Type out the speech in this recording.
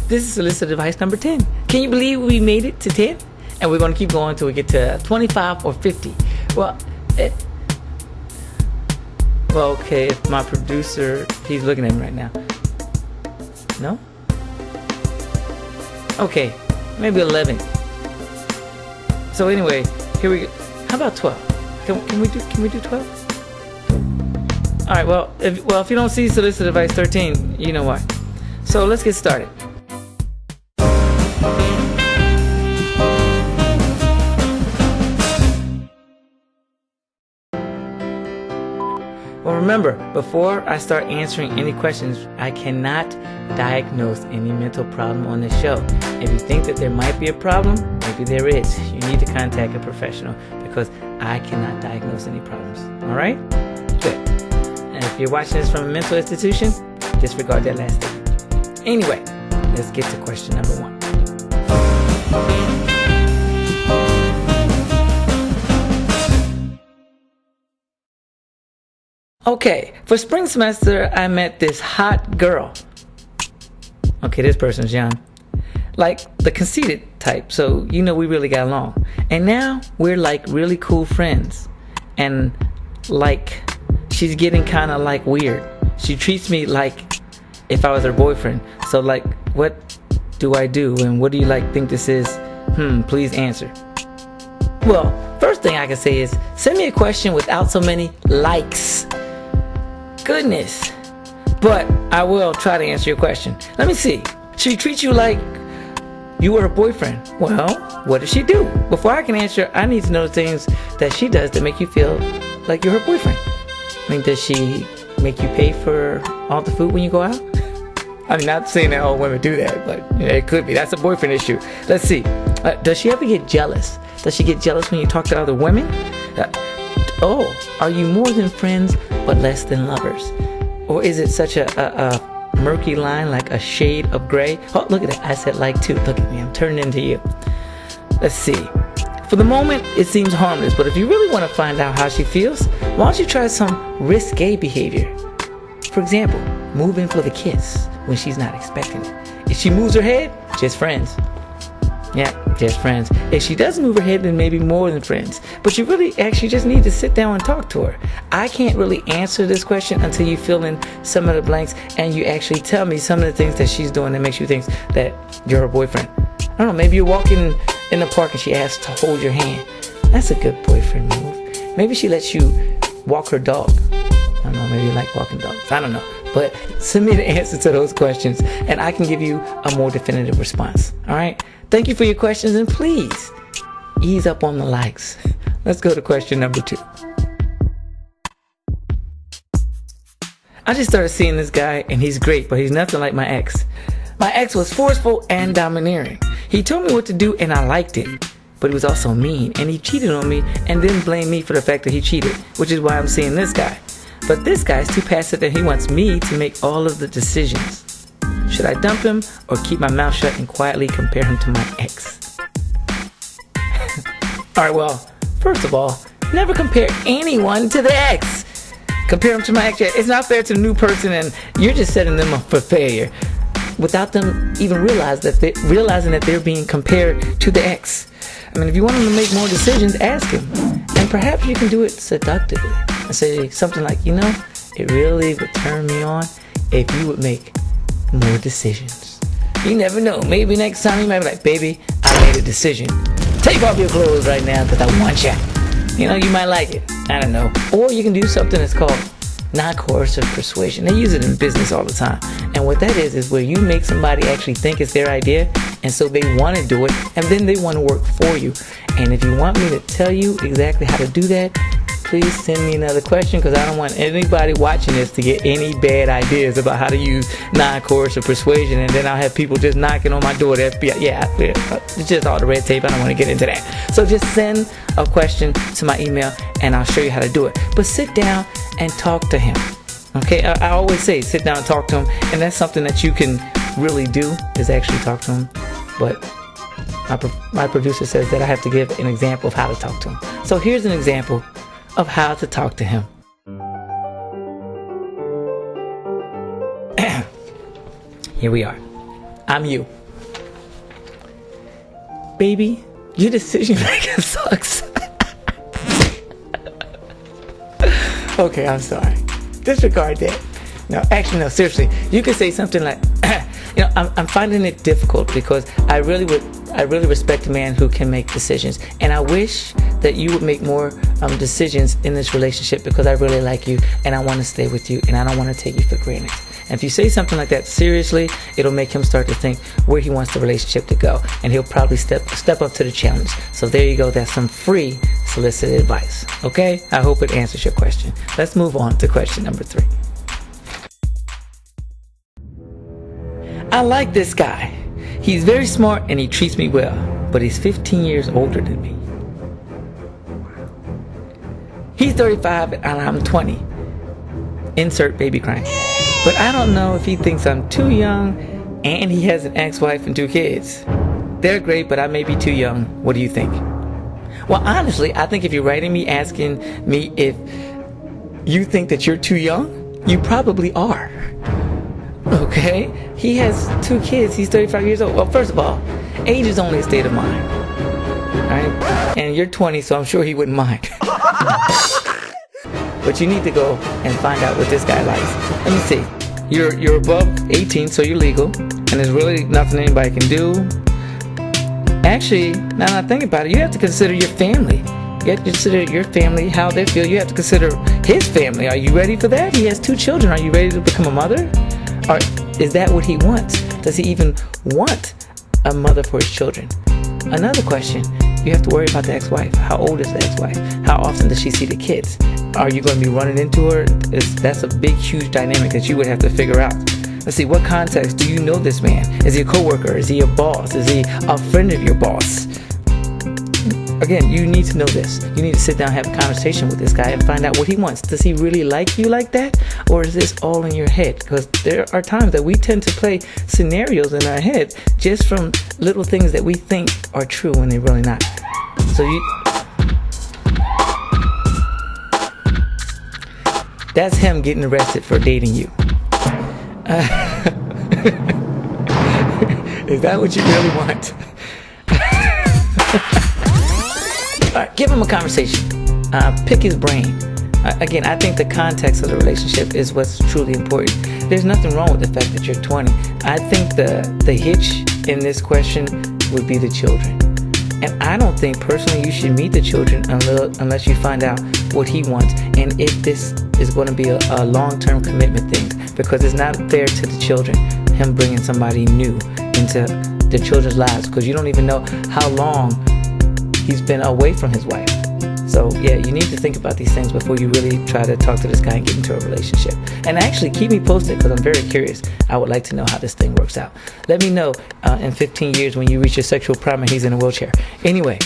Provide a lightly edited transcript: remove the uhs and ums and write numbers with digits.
This is Solicited Advice number 10. Can you believe we made it to 10? And we're going to keep going until we get to 25 or 50. Well, okay, if my producer, he's looking at me right now. No? Okay, maybe 11. So anyway, here we go. How about 12? Can we do 12? All right. Well, if you don't see Solicited Advice 13, you know why. So let's get started. Well, remember, before I start answering any questions, I cannot diagnose any mental problem on this show. If you think that there might be a problem, maybe there is. You need to contact a professional because I cannot diagnose any problems. All right? Good. And if you're watching this from a mental institution, disregard that last statement. Anyway, let's get to question number 1. Okay, for spring semester, I met this hot girl. Okay, this person's young. Like the conceited type, so you know we really got along. And now we're like really cool friends. And like, she's getting kind of like weird. She treats me like if I was her boyfriend. So like, what do I do? And what do you like think this is? Please answer. Well, first thing I can say is send me a question without so many likes. Goodness. But I will try to answer your question. Let me see. She treats you like you were her boyfriend. Well, what does she do? Before I can answer, I need to know things that she does that make you feel like you're her boyfriend. I mean, does she make you pay for all the food when you go out? I'm not saying that all women do that, but you know, it could be. That's a boyfriend issue. Let's see. Does she ever get jealous? Does she get jealous when you talk to other women? Are you more than friends but less than lovers? Or is it such a murky line, like a shade of gray? Oh, look at that. I said like too. Look at me. I'm turning into you. Let's see. For the moment, it seems harmless, but if you really want to find out how she feels, why don't you try some risque behavior? For example, move in for the kiss when she's not expecting it. If she moves her head, just friends. Yeah, just friends. If she doesn't move her head, then maybe more than friends. But you really actually just need to sit down and talk to her. I can't really answer this question until you fill in some of the blanks and you actually tell me some of the things that she's doing that makes you think that you're her boyfriend. I don't know, maybe you're walking in the park and she asks to hold your hand. That's a good boyfriend move. Maybe she lets you walk her dog. I don't know, maybe you like walking dogs. I don't know. But send me the answer to those questions and I can give you a more definitive response. All right? Thank you for your questions and please ease up on the likes. Let's go to question number 2. I just started seeing this guy and he's great, but he's nothing like my ex. My ex was forceful and domineering. He told me what to do and I liked it, but he was also mean and he cheated on me and then blamed me for the fact that he cheated, which is why I'm seeing this guy. But this guy's too passive and he wants me to make all of the decisions. Should I dump him or keep my mouth shut and quietly compare him to my ex? Alright, well, first of all, never compare anyone to the ex. Compare them to my ex. It's not fair to the new person and you're just setting them up for failure without them even realizing that they're being compared to the ex. I mean, if you want them to make more decisions, ask him. And perhaps you can do it seductively. And say something like, you know, it really would turn me on if you would make more decisions. You never know. Maybe next time you might be like, baby, I made a decision. Take off your clothes right now because I want you. You know, you might like it. I don't know. Or you can do something that's called non-coercive persuasion. They use it in business all the time. And what that is where you make somebody actually think it's their idea and so they want to do it and then they want to work for you. And if you want me to tell you exactly how to do that, please send me another question because I don't want anybody watching this to get any bad ideas about how to use non-coercive persuasion and then I'll have people just knocking on my door. The FBI, yeah, it's just all the red tape. I don't want to get into that. So just send a question to my email and I'll show you how to do it. But sit down and talk to him. Okay, I always say sit down and talk to him, and that's something that you can really do is actually talk to him. But my producer says that I have to give an example of how to talk to him. So here's an example of how to talk to him. Here we are. I'm you. Baby, your decision making sucks. Okay, I'm sorry. Disregard that. No, actually, no, seriously. You could say something like, I'm finding it difficult because I really respect a man who can make decisions. And I wish that you would make more decisions in this relationship because I really like you and I want to stay with you and I don't want to take you for granted. And if you say something like that seriously, it'll make him start to think where he wants the relationship to go. And he'll probably step up to the challenge. So there you go. That's some free solicited advice. Okay? I hope it answers your question. Let's move on to question number 3. I like this guy. He's very smart and he treats me well, but he's 15 years older than me. He's 35 and I'm 20. Insert baby crying. But I don't know if he thinks I'm too young and he has an ex-wife and 2 kids. They're great, but I may be too young. What do you think? Well, honestly, I think if you're writing me asking me if you think that you're too young, you probably are. Okay? He has 2 kids. He's 35 years old. Well, first of all, age is only a state of mind. Alright? And you're 20, so I'm sure he wouldn't mind. But you need to go and find out what this guy likes. Let me see. You're above 18, so you're legal. And there's really nothing anybody can do. Actually, now that I think about it, you have to consider your family. You have to consider your family, how they feel. You have to consider his family. Are you ready for that? He has 2 children. Are you ready to become a mother? Or is that what he wants? Does he even want a mother for his children? Another question, you have to worry about the ex-wife. How old is the ex-wife? How often does she see the kids? Are you going to be running into her? That's a big, huge dynamic that you would have to figure out. Let's see, what context do you know this man? Is he a coworker? Is he a boss? Is he a friend of your boss? Again, you need to know this. You need to sit down and have a conversation with this guy and find out what he wants. Does he really like you like that? Or is this all in your head? Because there are times that we tend to play scenarios in our head just from little things that we think are true when they're really not. So that's him getting arrested for dating you. Is that what you really want? All right, give him a conversation. Pick his brain. Again, I think the context of the relationship is what's truly important. There's nothing wrong with the fact that you're 20. I think the hitch in this question would be the children. And I don't think personally you should meet the children unless you find out what he wants and if this is going to be a long-term commitment thing, because it's not fair to the children, him bringing somebody new into the children's lives, because you don't even know how long he's been away from his wife. So yeah, you need to think about these things before you really try to talk to this guy and get into a relationship. And actually keep me posted, because I'm very curious. I would like to know how this thing works out. Let me know in 15 years when you reach your sexual prime and he's in a wheelchair. Anyway,